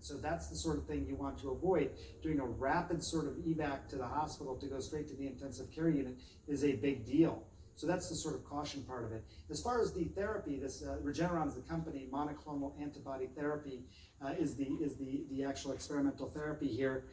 So that's the sort of thing you want to avoid. Doing a rapid sort of evac to the hospital to go straight to the intensive care unit is a big deal. So that's the sort of caution part of it. As far as the therapy, this Regeneron is the company. Monoclonal antibody therapy is the actual experimental therapy here.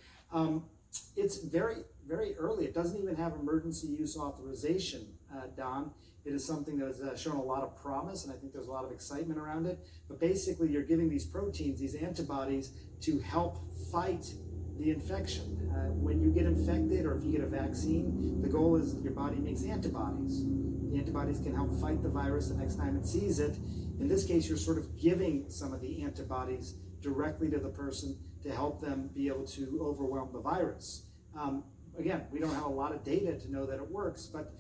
It's very, very early. It doesn't even have emergency use authorization, Don. It is something that has shown a lot of promise, and I think there's a lot of excitement around it. But basically, you're giving these proteins, these antibodies, to help fight the infection. When you get infected, or if you get a vaccine, the goal is that your body makes antibodies. The antibodies can help fight the virus the next time it sees it. In this case, you're sort of giving some of the antibodies directly to the person to help them be able to overwhelm the virus. Again, we don't have a lot of data to know that it works, but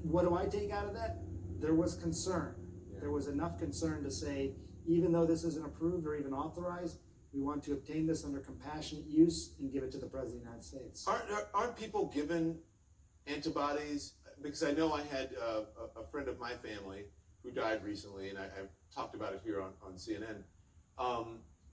what do I take out of that? There was concern. Yeah. There was enough concern to say, even though this isn't approved or even authorized, we want to obtain this under compassionate use and give it to the President of the United States. Aren't people given antibodies? Because I know I had a friend of my family who died recently, and I talked about it here on CNN.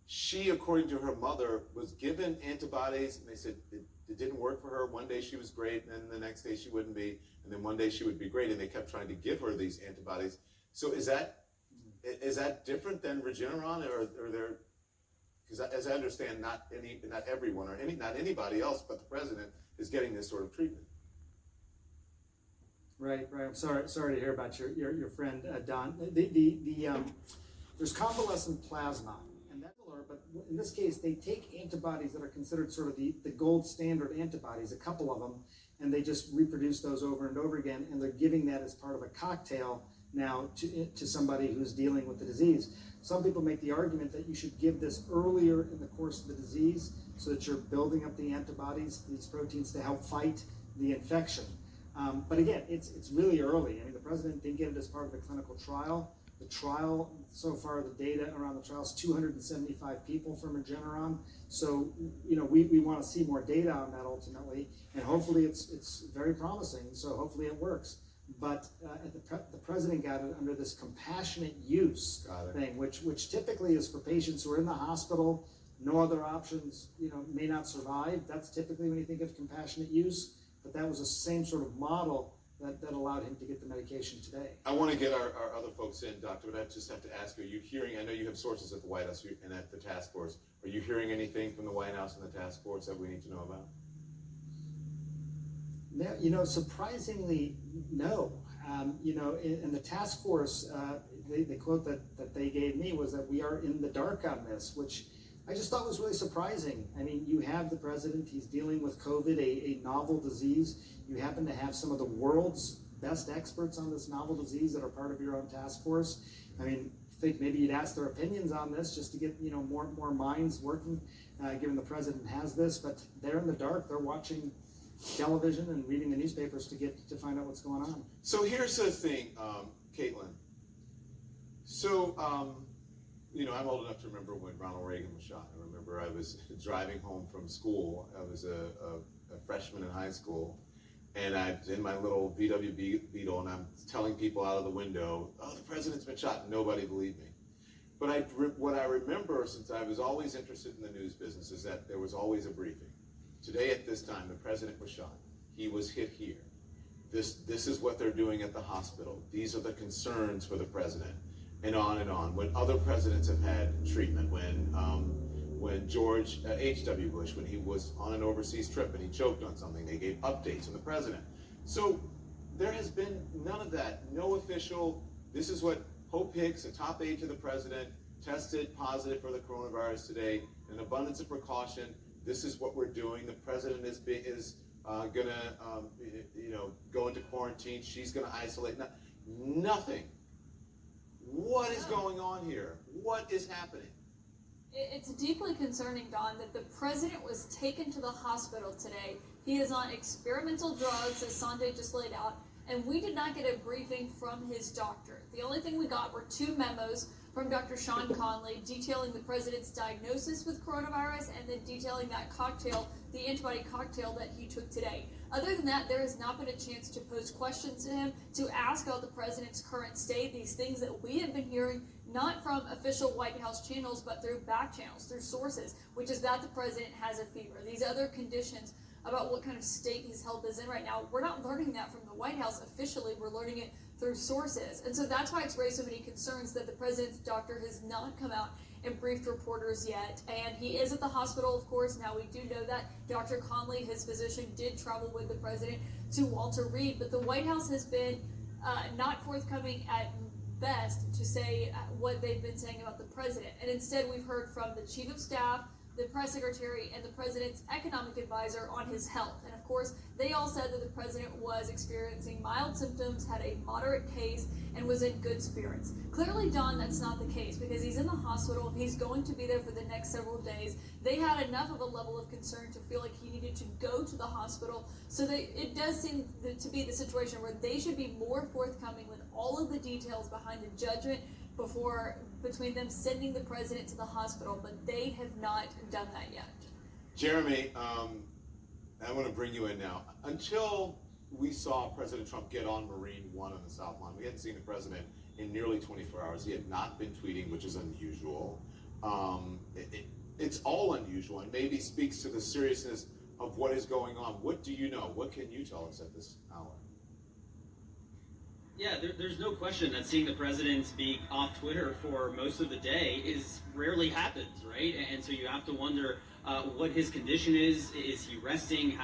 She, according to her mother, was given antibodies, and they said it didn't work for her. One day she was great, and then the next day she wouldn't be, and then one day she would be great, and they kept trying to give her these antibodies. So is that different than Regeneron, or there? Because as I understand, not everyone or not anybody else, but the president is getting this sort of treatment. Right. I'm sorry to hear about your friend Don. There's convalescent plasma, and that's similar, but in this case, they take antibodies that are considered sort of the gold standard antibodies, a couple of them, and they just reproduce those over and over again, and they're giving that as part of a cocktail now to somebody who's dealing with the disease. Some people make the argument that you should give this earlier in the course of the disease so that you're building up the antibodies, these proteins, to help fight the infection. But again, it's really early. I mean, the president didn't get it as part of the clinical trial. The trial, so far, the data around the trial is 275 people from Regeneron. So, we want to see more data on that ultimately, and hopefully it's very promising. So hopefully it works. But the president got it under this compassionate use thing, which typically is for patients who are in the hospital, no other options, may not survive. That's typically when you think of compassionate use. But that was the same sort of model that allowed him to get the medication today. I want to get our other folks in, Doctor, but I just have to ask you, are you hearing, I know you have sources at the White House and at the task force, are you hearing anything from the White House and the task force that we need to know about? No, surprisingly, no. In the task force, the quote that they gave me was that we are in the dark on this, which I just thought was really surprising. I mean, you have the president, he's dealing with COVID, a novel disease. You happen to have some of the world's best experts on this novel disease that are part of your own task force. I mean, I think maybe you'd ask their opinions on this just to get, more minds working, given the president has this, but they're in the dark. They're watching television and reading the newspapers to find out what's going on. So here's the thing, Caitlin. So, I'm old enough to remember when Ronald Reagan was shot. I remember I was driving home from school. I was a freshman in high school, and I was in my little VW Beetle, and I'm telling people out of the window, "Oh, the president's been shot." Nobody believed me. But what I remember, since I was always interested in the news business, is that there was always a briefing. Today at this time, the president was shot. He was hit here. This is what they're doing at the hospital. These are the concerns for the president, and on and on. When other presidents have had treatment, when George H.W. Bush, when he was on an overseas trip and he choked on something, they gave updates on the president. So there has been none of that. No official, this is what Hope Hicks, a top aide to the president, tested positive for the coronavirus today. An abundance of precaution. This is what we're doing. The president is going to go into quarantine. She's going to isolate. Nothing. What is going on here? What is happening? It's deeply concerning, Don, that the president was taken to the hospital today. He is on experimental drugs, as Sanjay just laid out, and we did not get a briefing from his doctor. The only thing we got were 2 memos from Dr. Sean Conley detailing the president's diagnosis with coronavirus and then detailing that cocktail, the antibody cocktail that he took today. Other than that, there has not been a chance to pose questions to him, to ask about the president's current state, these things that we have been hearing not from official White House channels, but through back channels, through sources, which is that the president has a fever. These other conditions about what kind of state his health is in right now, we're not learning that from the White House officially, we're learning it through sources. And so that's why it's raised so many concerns that the president's doctor has not come out and briefed reporters yet. And he is at the hospital, of course. Now we do know that Dr. Conley, his physician, did travel with the president to Walter Reed, but the White House has been not forthcoming at best to say what they've been saying about the president. And instead we've heard from the chief of staff, the press secretary, and the president's economic advisor on his health. And of course, they all said that the president was experiencing mild symptoms, had a moderate case, and was in good spirits. Clearly, Don, that's not the case because he's in the hospital. He's going to be there for the next several days. They had enough of a level of concern to feel like he needed to go to the hospital. So it does seem to be the situation where they should be more forthcoming with all of the details behind the judgment between them sending the president to the hospital, but they have not done that yet. Jeremy, I want to bring you in now. Until we saw President Trump get on Marine One on the South Lawn, we hadn't seen the president in nearly 24 hours. He had not been tweeting, which is unusual. It's all unusual and maybe speaks to the seriousness of what is going on. What do you know? What can you tell us at this hour? Yeah, there's no question that seeing the president speak off Twitter for most of the day rarely happens, right? And so you have to wonder what his condition is. Is he resting?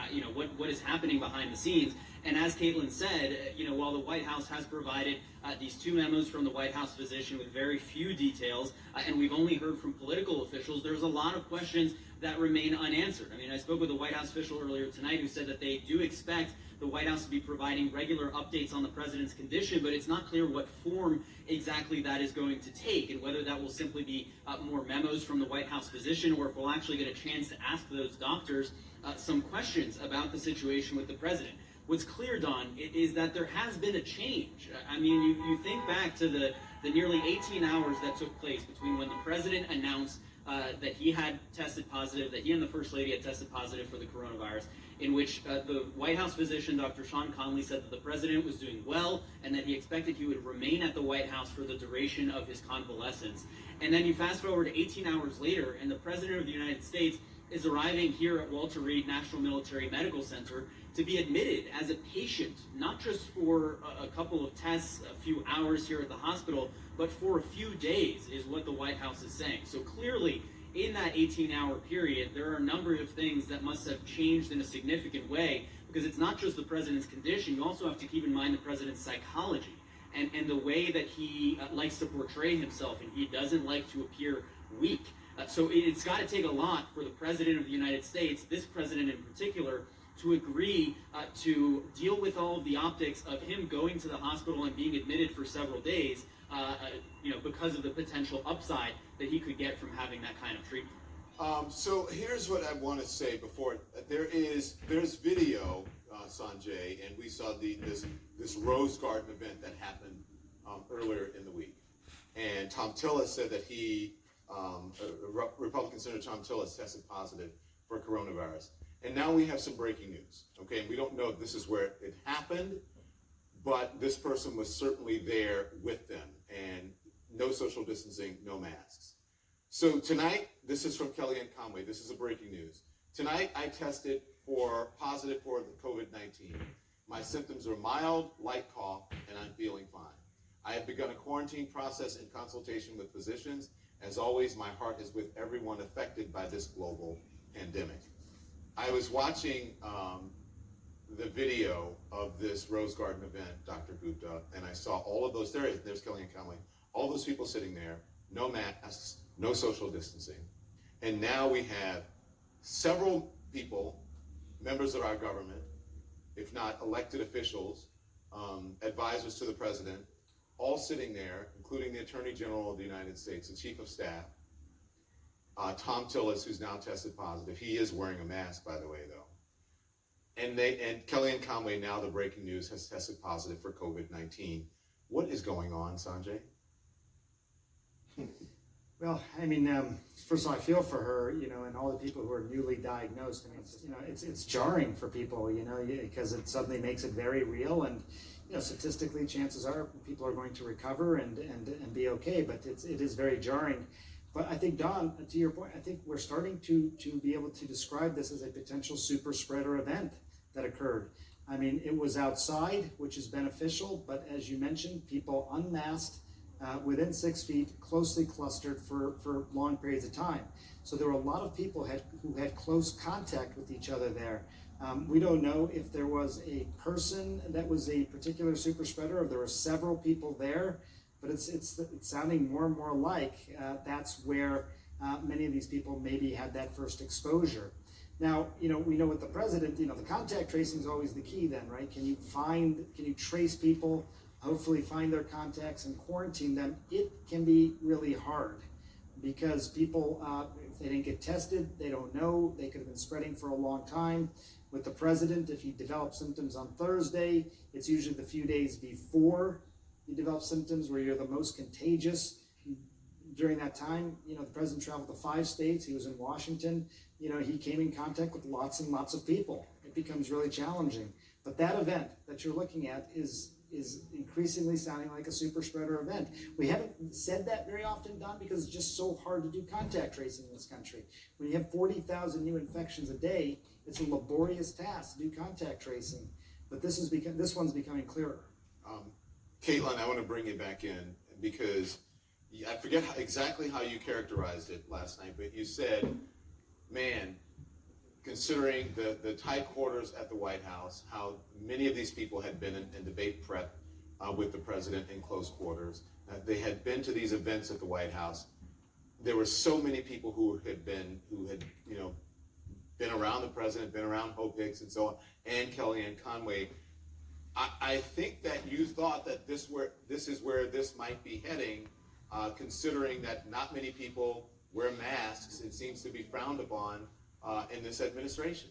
What is happening behind the scenes? And as Caitlin said, while the White House has provided these two memos from the White House physician with very few details, and we've only heard from political officials, there's a lot of questions that remain unanswered. I mean, I spoke with a White House official earlier tonight who said that they do expect the White House to be providing regular updates on the president's condition, but it's not clear what form exactly that is going to take, and whether that will simply be more memos from the White House physician, or if we'll actually get a chance to ask those doctors some questions about the situation with the president. What's clear, Don, is that there has been a change. I mean, you think back to the nearly 18 hours that took place between when the president announced that he had tested positive, that he and the First Lady had tested positive for the coronavirus, in which the White House physician, Dr. Sean Conley, said that the president was doing well and that he expected he would remain at the White House for the duration of his convalescence. And then you fast forward 18 hours later, and the President of the United States is arriving here at Walter Reed National Military Medical Center to be admitted as a patient, not just for a couple of tests, a few hours here at the hospital, but for a few days, is what the White House is saying. So clearly, in that 18-hour period, there are a number of things that must have changed in a significant way, because it's not just the president's condition. You also have to keep in mind the president's psychology and the way that he likes to portray himself, and he doesn't like to appear weak. So it's got to take a lot for the president of the United States, this president in particular, to agree to deal with all of the optics of him going to the hospital and being admitted for several days, because of the potential upside that he could get from having that kind of treatment. So here's what I want to say before. There's video, Sanjay, and we saw this Rose Garden event that happened earlier in the week. And Tom Tillis said that Republican Senator Tom Tillis tested positive for coronavirus. And now we have some breaking news, okay? And we don't know if this is where it happened, but this person was certainly there with them, and no social distancing, no masks. So tonight, this is from Kellyanne Conway. This is a breaking news. Tonight, I tested positive for the COVID-19. My symptoms are mild, light cough, and I'm feeling fine. I have begun a quarantine process in consultation with physicians. As always, my heart is with everyone affected by this global pandemic. I was watching the video of this Rose Garden event, Dr. Gupta, and I saw all of those, there's Kellyanne Conway, all those people sitting there, no masks, no social distancing. And now we have several people, members of our government, if not elected officials, advisors to the president, all sitting there, including the Attorney General of the United States, the Chief of Staff, Tom Tillis, who's now tested positive. He is wearing a mask, by the way, though. And Kellyanne Conway, now the breaking news, has tested positive for COVID-19. What is going on, Sanjay? Well, I mean, first of all, I feel for her, and all the people who are newly diagnosed. I mean, it's jarring for people, because it suddenly makes it very real, and statistically, chances are people are going to recover and be okay. But it is very jarring. But I think, Don, to your point, I think we're starting to be able to describe this as a potential super spreader event that occurred. I mean, it was outside, which is beneficial, but as you mentioned, people unmasked. Within 6 feet, closely clustered for long periods of time. So there were a lot of people who had close contact with each other there. We don't know if there was a person that was a particular super spreader, or there were several people there, but it's sounding more and more like that's where many of these people maybe had that first exposure. Now, we know with the president, the contact tracing is always the key then, right? Can you trace people, hopefully find their contacts and quarantine them? It can be really hard because people, if they didn't get tested, they don't know. They could have been spreading for a long time. With the president, if he develops symptoms on Thursday, it's usually the few days before you develop symptoms where you're the most contagious. During that time, the president traveled to 5 states. He was in Washington. He came in contact with lots and lots of people. It becomes really challenging. But that event that you're looking at is increasingly sounding like a super spreader event. We haven't said that very often, Don, because it's just so hard to do contact tracing in this country. When you have 40,000 new infections a day, it's a laborious task to do contact tracing. But this one's becoming clearer. Caitlin, I want to bring you back in because I forget exactly how you characterized it last night, but you said, man, considering the tight quarters at the White House, how many of these people had been in debate prep with the president in close quarters. They had been to these events at the White House. There were so many people who had been around the president, been around Hope Hicks and so on, and Kellyanne Conway. I think that you thought that this is where this might be heading, considering that not many people wear masks. It seems to be frowned upon in this administration.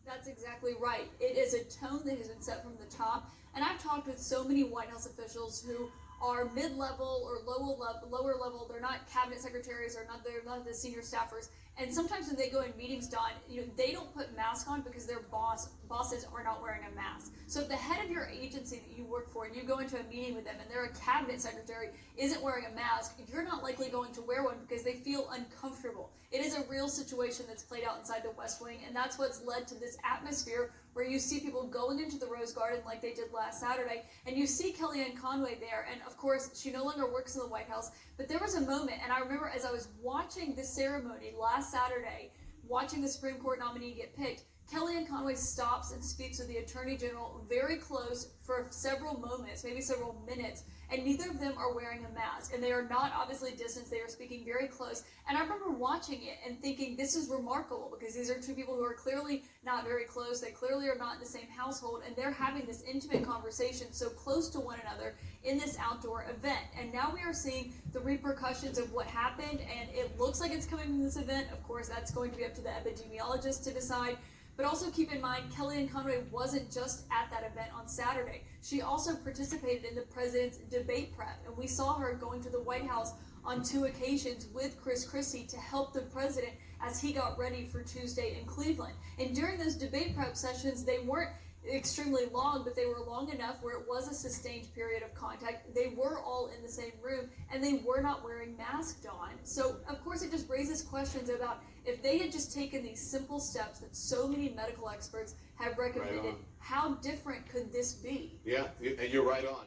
That's exactly right. It is a tone that has been set from the top. And I've talked with so many White House officials who are mid-level or lower level. They're not cabinet secretaries, they're not the senior staffers. And sometimes when they go in meetings, Don, they don't put masks on because their bosses are not wearing a mask. So if the head of your agency that you work for and you go into a meeting with them and they're a cabinet secretary isn't wearing a mask, you're not likely going to wear one because they feel uncomfortable. It is a real situation that's played out inside the West Wing, and that's what's led to this atmosphere where you see people going into the Rose Garden like they did last Saturday, and you see Kellyanne Conway there, and of course, she no longer works in the White House, but there was a moment, and I remember as I was watching this ceremony last Saturday, watching the Supreme Court nominee get picked, Kellyanne Conway stops and speaks with the Attorney General very close for several moments, maybe several minutes, and neither of them are wearing a mask, and they are not obviously distanced. They are speaking very close, and I remember watching it and thinking this is remarkable because these are two people who are clearly not very close. They clearly are not in the same household, and they're having this intimate conversation so close to one another in this outdoor event. And now we are seeing the repercussions of what happened, and it looks like it's coming from this event. Of course, that's going to be up to the epidemiologists to decide. But also keep in mind, Kellyanne Conway wasn't just at that event on Saturday. She also participated in the president's debate prep, and we saw her going to the White House on 2 occasions with Chris Christie to help the president as he got ready for Tuesday in Cleveland. And during those debate prep sessions, they weren't extremely long, but they were long enough where it was a sustained period of contact. They were all in the same room, and they were not wearing masks on. So, of course, it just raises questions about if they had just taken these simple steps that so many medical experts have recommended, how different could this be? Yeah, and you're right on.